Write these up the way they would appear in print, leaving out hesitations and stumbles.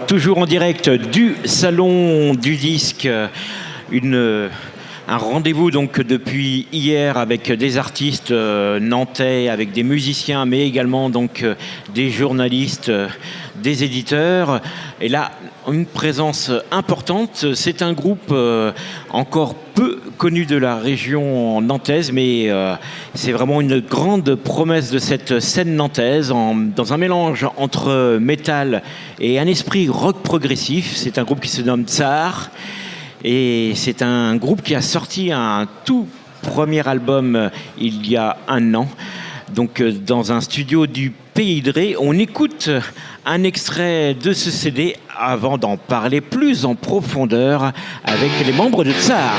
Alors, toujours en direct du Salon du Disque, un rendez-vous donc depuis hier avec des artistes nantais, avec des musiciens, mais également donc des journalistes, des éditeurs. Et là, une présence importante. C'est un groupe encore peu connu de la région nantaise, mais c'est vraiment une grande promesse de cette scène nantaise, dans un mélange entre métal et un esprit rock progressif. C'est un groupe qui se nomme Tsar. Et c'est un groupe qui a sorti un tout premier album il y a un an. Donc dans un studio du Pays de Ré, on écoute un extrait de ce CD avant d'en parler plus en profondeur avec les membres de Tsar.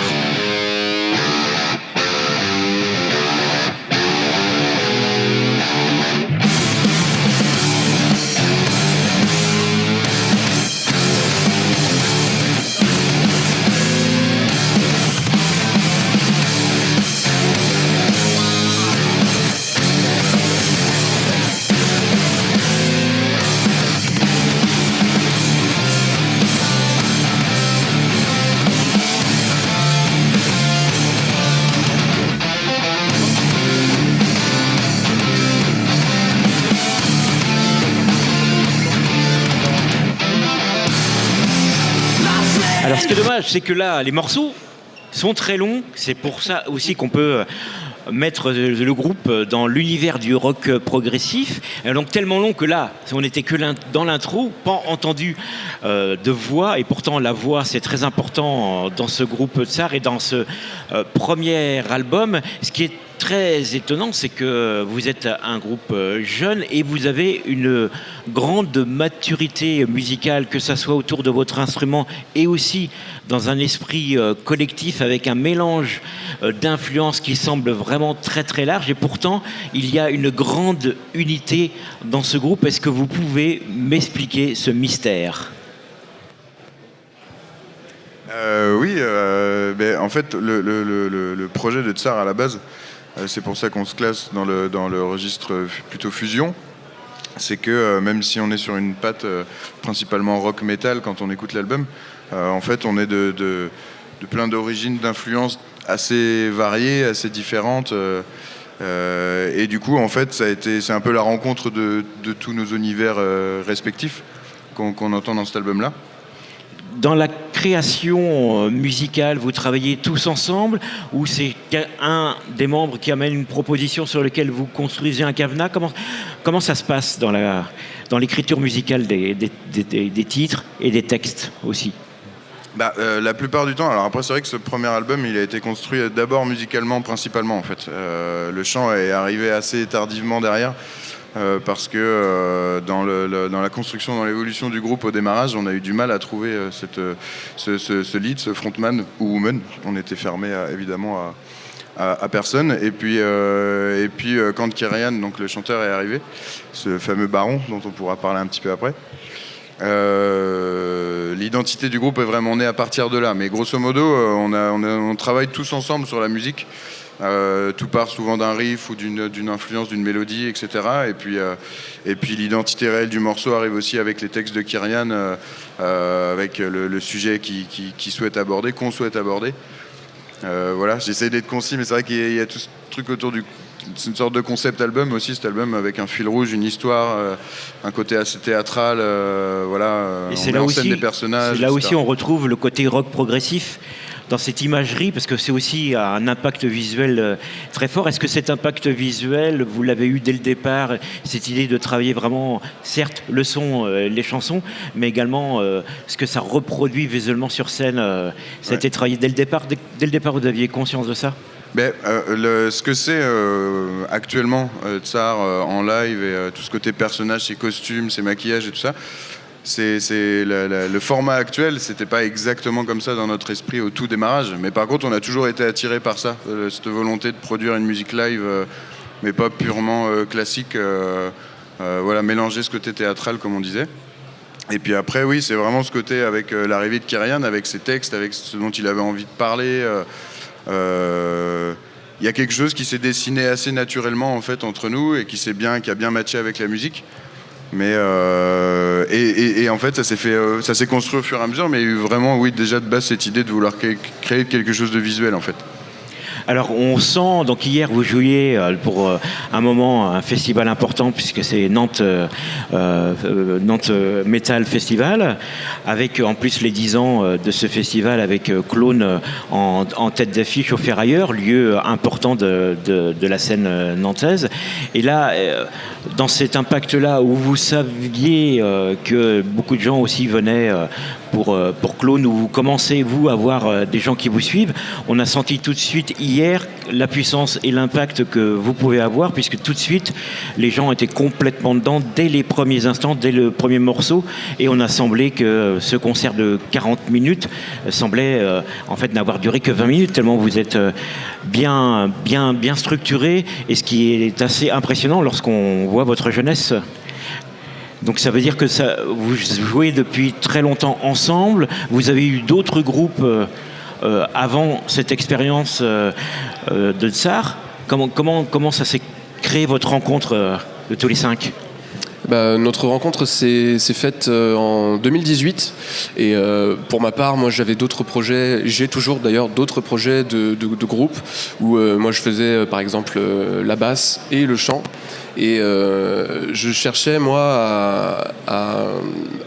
Alors ce qui est dommage, c'est que là, les morceaux sont très longs. C'est pour ça aussi qu'on peut mettre le groupe dans l'univers du rock progressif. Et donc tellement long que là, on n'était que dans l'intro, pas entendu de voix. Et pourtant, la voix, c'est très important dans ce groupe Tsar et dans ce premier album. Ce qui est très étonnant, c'est que vous êtes un groupe jeune et vous avez une grande maturité musicale, que ça soit autour de votre instrument et aussi dans un esprit collectif avec un mélange d'influences qui semble vraiment très très large. Et pourtant, il y a une grande unité dans ce groupe. Est-ce que vous pouvez m'expliquer ce mystère ? Oui, en fait, le projet de Tsar à la base, c'est pour ça qu'on se classe dans le registre plutôt fusion. C'est que même si on est sur une patte principalement rock metal quand on écoute l'album, en fait on est de plein d'origines, d'influences assez variées, assez différentes. Et du coup en fait c'est un peu la rencontre de tous nos univers respectifs qu'on entend dans cet album-là. Dans la création musicale, vous travaillez tous ensemble ou c'est un des membres qui amène une proposition sur laquelle vous construisez un cadenas ? Comment ça se passe dans l'écriture musicale des titres et des textes aussi ? La plupart du temps, alors après c'est vrai que ce premier album il a été construit d'abord musicalement principalement en fait. Le chant est arrivé assez tardivement derrière. Parce que dans la construction, dans l'évolution du groupe au démarrage, on a eu du mal à trouver ce lead, ce frontman ou woman. On était fermé évidemment à personne. Et puis quand Kyrian, donc le chanteur, est arrivé, ce fameux baron dont on pourra parler un petit peu après, l'identité du groupe est vraiment née à partir de là. Mais grosso modo, on travaille tous ensemble sur la musique. Tout part souvent d'un riff ou d'une influence, d'une mélodie, etc. Et puis l'identité réelle du morceau arrive aussi avec les textes de Kyrian, avec le sujet qu'il souhaite aborder, qu'on souhaite aborder. Voilà, j'essaie d'être concis, mais c'est vrai qu'il y a tout ce truc autour c'est une sorte de concept album aussi, cet album, avec un fil rouge, une histoire, un côté assez théâtral, voilà. Et c'est là aussi, des personnages. C'est là aussi on retrouve le côté rock progressif dans cette imagerie, parce que c'est aussi un impact visuel très fort. Est-ce que cet impact visuel, vous l'avez eu dès le départ, cette idée de travailler vraiment, certes, le son, les chansons, mais également ce que ça reproduit visuellement sur scène, ça a été travaillé dès le départ. Dès le départ, vous aviez conscience de ça ? Ce que c'est actuellement, Tsar en live, et tout ce côté personnage, ses costumes, ses maquillages et tout ça, c'est le format actuel. C'était pas exactement comme ça dans notre esprit au tout démarrage, mais par contre on a toujours été attiré par ça, cette volonté de produire une musique live, mais pas purement classique, voilà, mélanger ce côté théâtral comme on disait. Et puis après oui, c'est vraiment ce côté avec l'arrivée de Kyrian, avec ses textes, avec ce dont il avait envie de parler. Il y a quelque chose qui s'est dessiné assez naturellement en fait entre nous et qui a bien matché avec la musique. Mais et en fait, ça s'est construit au fur et à mesure, mais vraiment, oui, déjà de base cette idée de vouloir créer quelque chose de visuel, en fait. Alors on sent, donc hier vous jouiez pour un moment un festival important puisque c'est Nantes Metal Festival, avec en plus les 10 ans de ce festival avec Clone en tête d'affiche au Ferrailleur, lieu important de la scène nantaise. Et là, dans cet impact-là où vous saviez que beaucoup de gens aussi venaient pour Clone, où vous commencez, vous, à avoir des gens qui vous suivent, on a senti tout de suite hier la puissance et l'impact que vous pouvez avoir, puisque tout de suite, les gens étaient complètement dedans dès les premiers instants, dès le premier morceau, et on a semblé que ce concert de 40 minutes semblait en fait n'avoir duré que 20 minutes, tellement vous êtes bien structuré, et ce qui est assez impressionnant lorsqu'on voit votre jeunesse. Donc ça veut dire que vous jouez depuis très longtemps ensemble. Vous avez eu d'autres groupes avant cette expérience de Tsar. Comment ça s'est créé, votre rencontre de tous les 5 ? Notre rencontre s'est faite en 2018 et pour ma part, moi j'avais d'autres projets, j'ai toujours d'ailleurs d'autres projets de groupe où moi je faisais par exemple la basse et le chant. Et je cherchais moi à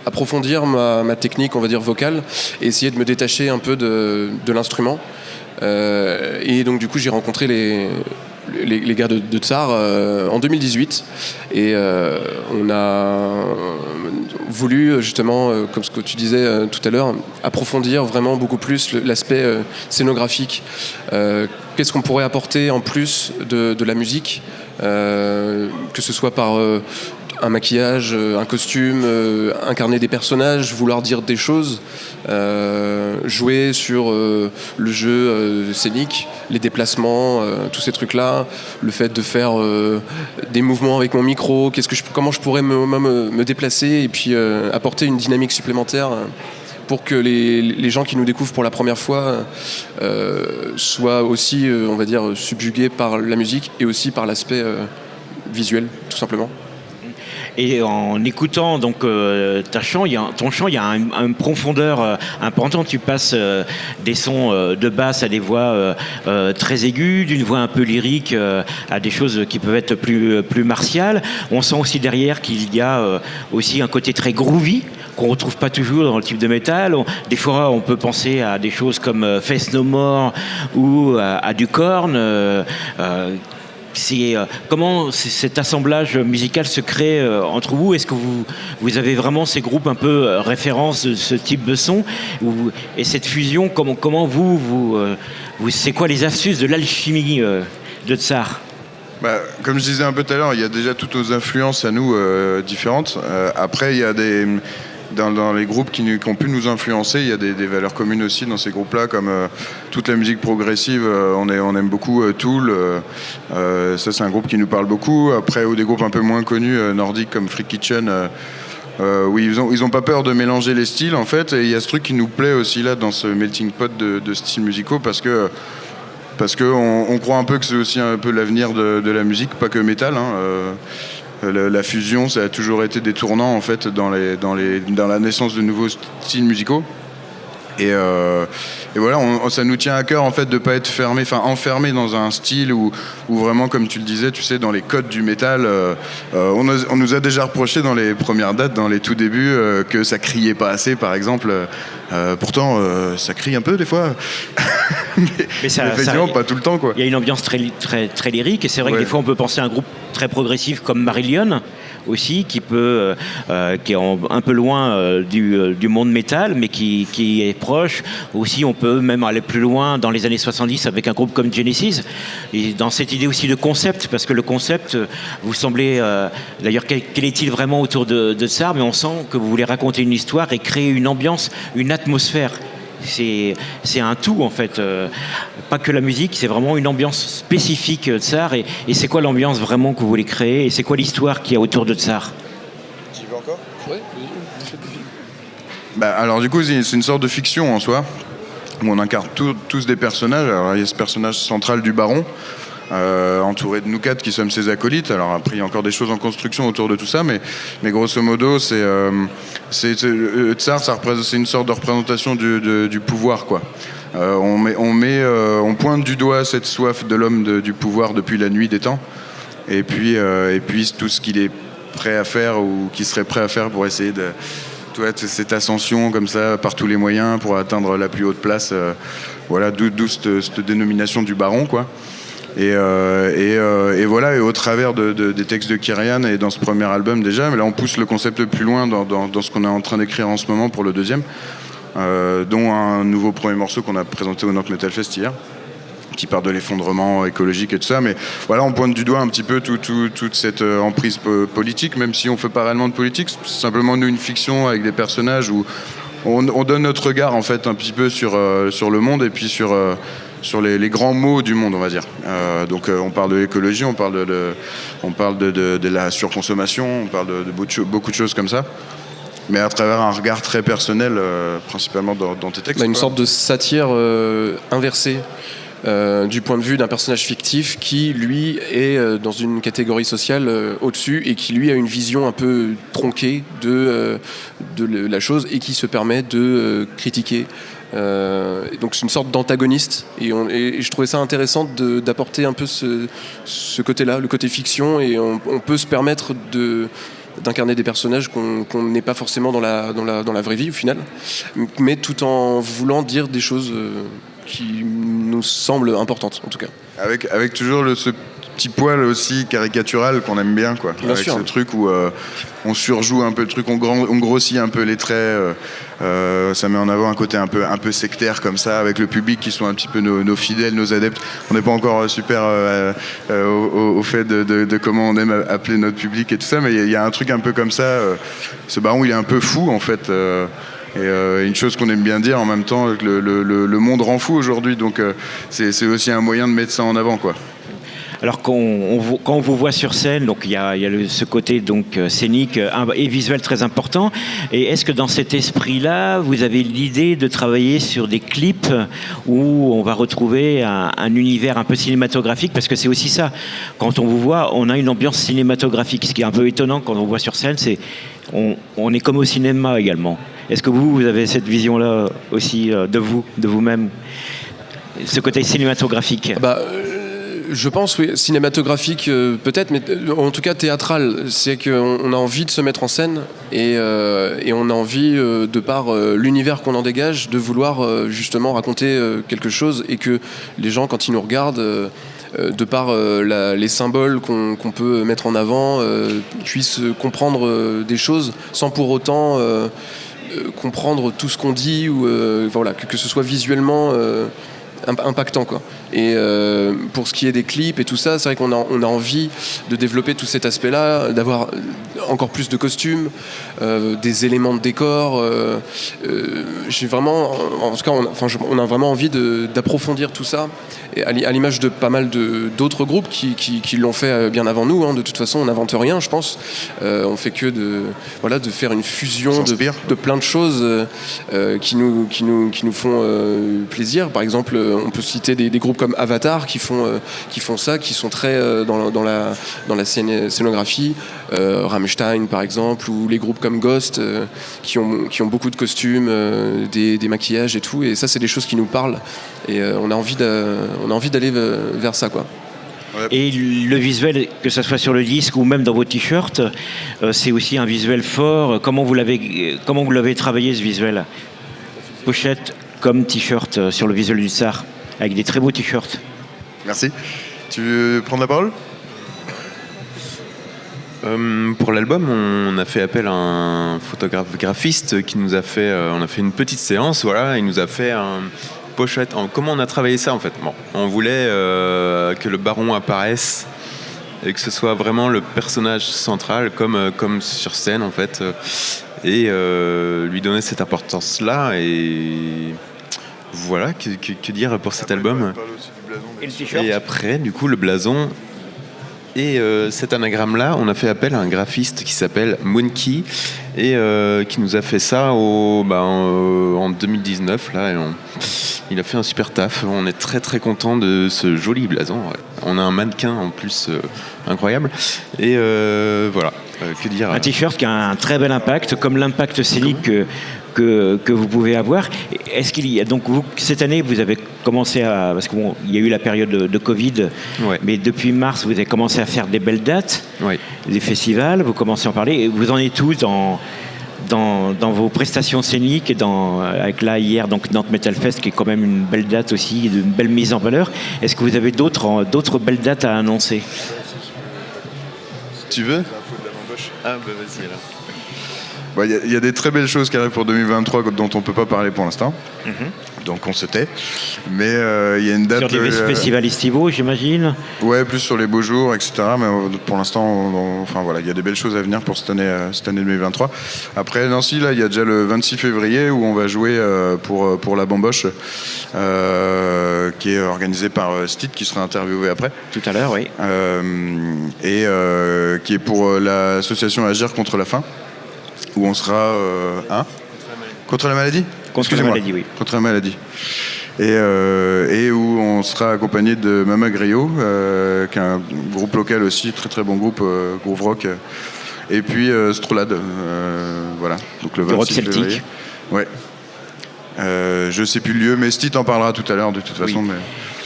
approfondir ma technique, on va dire vocale, et essayer de me détacher un peu de l'instrument. Et donc du coup j'ai rencontré les gars de Tsar en 2018 et on a voulu justement, comme ce que tu disais tout à l'heure, approfondir vraiment beaucoup plus l'aspect scénographique. Qu'est-ce qu'on pourrait apporter en plus de la musique, que ce soit par un maquillage, un costume, incarner des personnages, vouloir dire des choses, jouer sur le jeu scénique, les déplacements, tous ces trucs-là, le fait de faire des mouvements avec mon micro, comment je pourrais me déplacer et puis apporter une dynamique supplémentaire pour que les gens qui nous découvrent pour la première fois soient aussi, on va dire, subjugués par la musique et aussi par l'aspect visuel, tout simplement. Et en écoutant donc ton chant, il y a une profondeur importante. Tu passes des sons de basse à des voix très aiguës, d'une voix un peu lyrique à des choses qui peuvent être plus martiales. On sent aussi derrière qu'il y a aussi un côté très groovy qu'on retrouve pas toujours dans le type de métal. Des fois, on peut penser à des choses comme Faith No More ou à du Korn. Comment cet assemblage musical se crée entre vous ? Est-ce que vous avez vraiment ces groupes un peu références de ce type de son ? Et cette fusion, comment vous c'est quoi les astuces de l'alchimie de Tsar ? Comme je disais un peu tout à l'heure, il y a déjà toutes nos influences à nous différentes. Après, il y a dans les groupes qui ont pu nous influencer, il y a des valeurs communes aussi dans ces groupes-là, comme toute la musique progressive. On aime beaucoup Tool. Ça, c'est un groupe qui nous parle beaucoup. Après, ou des groupes un peu moins connus, nordiques, comme Freak Kitchen, où ils ont pas peur de mélanger les styles, en fait. Et il y a ce truc qui nous plaît aussi là, dans ce melting pot de styles musicaux, parce que on croit un peu que c'est aussi un peu l'avenir de la musique, pas que métal. La fusion, ça a toujours été des tournants en fait dans la naissance de nouveaux styles musicaux. Et voilà, ça nous tient à cœur en fait de pas être enfermé dans un style où vraiment, comme tu le disais, tu sais, dans les codes du métal, on nous a déjà reproché dans les premières dates, dans les tout débuts, que ça criait pas assez, par exemple. Pourtant, ça crie un peu des fois, mais effectivement pas tout le temps, quoi. Il y a une ambiance très très lyrique, et c'est vrai que des fois on peut penser à un groupe très progressif comme Marillion aussi, qui est un peu loin du monde métal, mais qui est proche. Aussi, on peut même aller plus loin dans les années 70 avec un groupe comme Genesis, et dans cette idée aussi de concept, parce que le concept, vous semblez... D'ailleurs, quel est-il vraiment autour de ça ? Mais on sent que vous voulez raconter une histoire et créer une ambiance, une atmosphère. C'est un tout, en fait. Pas que la musique, c'est vraiment une ambiance spécifique de Tsar. Et c'est quoi l'ambiance vraiment que vous voulez créer ? Et c'est quoi l'histoire qu'il y a autour de Tsar ? Tu veux encore ? Oui. Alors du coup, c'est une sorte de fiction en soi, où on incarne tous des personnages. Alors il y a ce personnage central du baron, entouré de nous 4 qui sommes ses acolytes. Alors après, il y a encore des choses en construction autour de tout ça, mais grosso modo, Tsar, c'est une sorte de représentation du pouvoir, quoi. On pointe du doigt cette soif de l'homme du pouvoir depuis la nuit des temps, et puis tout ce qu'il est prêt à faire ou qui serait prêt à faire pour essayer de cette ascension comme ça par tous les moyens pour atteindre la plus haute place. Voilà, d'où cette dénomination du baron, quoi. Et voilà, et au travers des textes de Kyrian et dans ce premier album déjà, mais là on pousse le concept plus loin dans ce qu'on est en train d'écrire en ce moment pour le deuxième, dont un nouveau premier morceau qu'on a présenté au Nantes Metal Fest hier, qui part de l'effondrement écologique et tout ça, mais voilà, on pointe du doigt un petit peu toute cette emprise politique, même si on fait pas réellement de politique, c'est simplement nous une fiction avec des personnages où on donne notre regard en fait un petit peu sur le monde et puis sur les grands mots du monde, on va dire. Donc on parle de l'écologie, on parle de la surconsommation, on parle de beaucoup de choses comme ça, mais à travers un regard très personnel, principalement dans tes textes. Une sorte de satire inversée. Du point de vue d'un personnage fictif qui, lui, est dans une catégorie sociale au-dessus et qui, lui, a une vision un peu tronquée de la chose et qui se permet de critiquer. Donc c'est une sorte d'antagoniste et je trouvais ça intéressant d'apporter un peu ce côté-là, le côté fiction, et on peut se permettre d'incarner des personnages qu'on n'est pas forcément dans la vraie vie au final, mais tout en voulant dire des choses qui nous semblent importantes en tout cas. Avec toujours ce petit poil aussi caricatural qu'on aime bien, quoi. Bien sûr. Ce truc où on surjoue un peu le truc, on grossit un peu les traits, ça met en avant un côté un peu sectaire comme ça, avec le public qui sont un petit peu nos fidèles, nos adeptes. On n'est pas encore super au fait de comment on aime appeler notre public et tout ça, mais il y a un truc un peu comme ça. Ce baron, il est un peu fou en fait. Et une chose qu'on aime bien dire en même temps, que le monde rend fou aujourd'hui, donc c'est aussi un moyen de mettre ça en avant, quoi. Alors quand on vous voit sur scène, donc il y a ce côté donc scénique et visuel très important. Et est-ce que dans cet esprit-là, vous avez l'idée de travailler sur des clips où on va retrouver un univers un peu cinématographique, parce que c'est aussi ça. Quand on vous voit, on a une ambiance cinématographique. Ce qui est un peu étonnant quand on voit sur scène, c'est on est comme au cinéma également. Est-ce que vous avez cette vision-là aussi de vous-même, ce côté cinématographique? Je pense, oui, cinématographique peut-être, mais en tout cas théâtral. C'est qu'on a envie de se mettre en scène et on a envie, de par l'univers qu'on en dégage, de vouloir justement raconter quelque chose, et que les gens, quand ils nous regardent, de par les symboles qu'on peut mettre en avant, puissent comprendre des choses sans pour autant comprendre tout ce qu'on dit, ou voilà, que ce soit visuellement impactant, quoi. Et pour ce qui est des clips et tout ça, c'est vrai qu'on a envie de développer tout cet aspect-là, d'avoir encore plus de costumes, des éléments de décor. J'ai vraiment, en tout cas, on a vraiment envie d'approfondir tout ça, et à l'image de pas mal d'autres groupes qui l'ont fait bien avant nous. De toute façon, on n'invente rien, je pense. On fait que de faire une fusion de plein de choses qui nous font plaisir. Par exemple, on peut citer des groupes comme Avatar qui font ça, qui sont très dans la scénographie. Rammstein par exemple, ou les groupes comme Ghost qui ont beaucoup de costumes, des maquillages et tout, et ça c'est des choses qui nous parlent, et on a envie d'aller vers ça, quoi. Et le visuel, que ce soit sur le disque ou même dans vos t-shirts, c'est aussi un visuel fort. Comment vous l'avez travaillé, ce visuel? Pochette comme t-shirt sur le visuel du Tsar, avec des très beaux t-shirts. Merci. Tu veux prendre la parole? Pour l'album, on a fait appel à un photographe graphiste qui nous a fait, on a fait une petite séance, voilà, il nous a fait un pochette. Comment on a travaillé ça en fait? On voulait que le baron apparaisse et que ce soit vraiment le personnage central, comme sur scène en fait, et lui donner cette importance-là. Et voilà, que dire pour cet album? Et après, du coup, le blason. Et cet anagramme-là, on a fait appel à un graphiste qui s'appelle Monkey, et qui nous a fait ça en 2019. Là, Il a fait un super taf. On est très très content de ce joli blason. Ouais. On a un mannequin en plus incroyable. Et voilà, que dire. Un t-shirt qui a un très bel impact, comme l'impact scénique que vous pouvez avoir. Est-ce qu'il y a donc vous, cette année vous avez commencé à, parce qu'il y a eu la période de Covid, Ouais. mais depuis mars vous avez commencé à faire des belles dates, Ouais. des festivals, vous commencez à en parler. Et vous en êtes tous dans vos prestations scéniques et avec là hier donc Nantes Metal Fest qui est quand même une belle date aussi, une belle mise en valeur. Est-ce que vous avez d'autres belles dates à annoncer? Tu veux? Ah bah vas-y alors. Il y a des très belles choses qui arrivent pour 2023 dont on ne peut pas parler pour l'instant. Donc on se tait. Mais il y a une date... Sur des festivals estivaux, j'imagine. Ouais, plus sur les beaux jours, etc. Mais pour l'instant, enfin voilà, il y a des belles choses à venir pour cette année 2023. Après Nancy, là, il y a déjà le 26 février où on va jouer pour la Bamboche, qui est organisée par Stit, qui sera interviewé après. Tout à l'heure, oui. Et qui est pour l'association Agir contre la faim, où on sera... contre la maladie. Contre la maladie, oui. Contre la maladie. Et où on sera accompagné de Mama Griot, qui est un groupe local aussi, très très bon groupe, groove rock. Et puis Strolad, voilà. Donc le 26 rock celtique. février. Ouais. Je sais plus le lieu, mais Stit en parlera tout à l'heure de toute façon. Oui. Mais...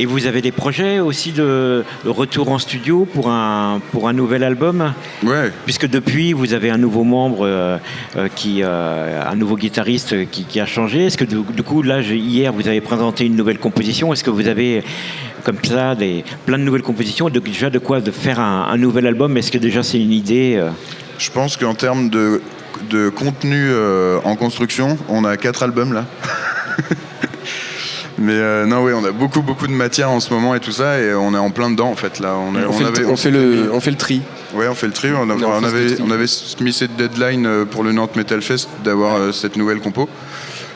Et vous avez des projets aussi de retour en studio pour un nouvel album? Ouais. Puisque depuis, vous avez un nouveau membre, un nouveau guitariste qui a changé. Est-ce que du coup, là, hier, vous avez présenté une nouvelle composition. Est-ce que vous avez, comme ça, plein de nouvelles compositions, déjà de quoi de faire un nouvel album? Est-ce que déjà c'est une idée Je pense qu'en termes de contenu en construction, on a 4 albums là. Mais non, oui, on a beaucoup de matière en ce moment et tout ça, et on est en plein dedans en fait là. On fait le tri. Ouais, on fait le tri. On avait mis cette deadline pour le Nantes Metal Fest d'avoir cette nouvelle compo.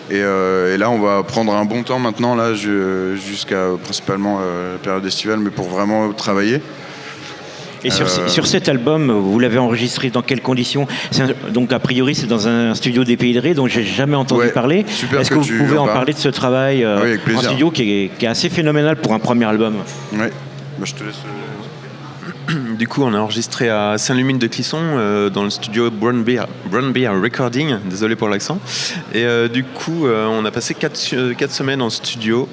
Et là, on va prendre un bon temps maintenant là jusqu'à principalement la période estivale, mais pour vraiment travailler. Et sur cet album, vous l'avez enregistré dans quelles conditions? Donc a priori c'est dans un studio des Pays de Ré dont j'ai jamais entendu parler. Est-ce que vous pouvez en parler de ce travail en studio qui est assez phénoménal pour un premier album? Oui, bah, je te laisse. Du coup, on a enregistré à Saint-Lumine de Clisson, dans le studio Brown Beer Recording, désolé pour l'accent. Et du coup, on a passé 4 semaines en studio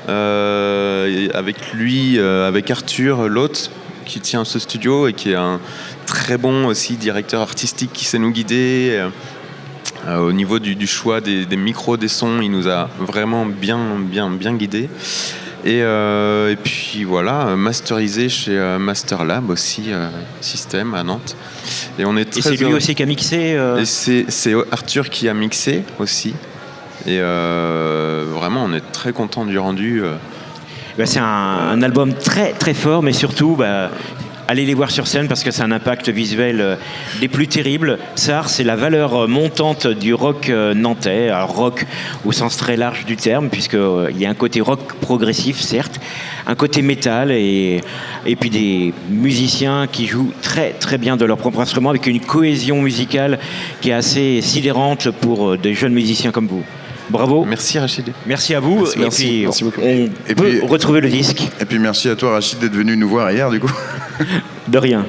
avec lui, avec Arthur, l'hôte, qui tient ce studio et qui est un très bon aussi directeur artistique qui sait nous guider. Au niveau du choix des micros, des sons, il nous a vraiment bien guidés. Et puis voilà, masterisé chez Master Lab aussi, système à Nantes. Et on est très c'est lui aussi qui a mixé Et c'est Arthur qui a mixé aussi. Et vraiment, on est très content du rendu. C'est un album très très fort, mais surtout allez les voir sur scène parce que c'est un impact visuel des plus terribles. Psar, c'est la valeur montante du rock nantais, alors rock au sens très large du terme, puisqu'il y a un côté rock progressif certes, un côté métal et puis des musiciens qui jouent très très bien de leur propre instrument avec une cohésion musicale qui est assez sidérante pour des jeunes musiciens comme vous. Bravo. Merci Rachid. Merci à vous. Merci beaucoup. On peut retrouver le disque. Et puis merci à toi Rachid d'être venu nous voir hier du coup. De rien.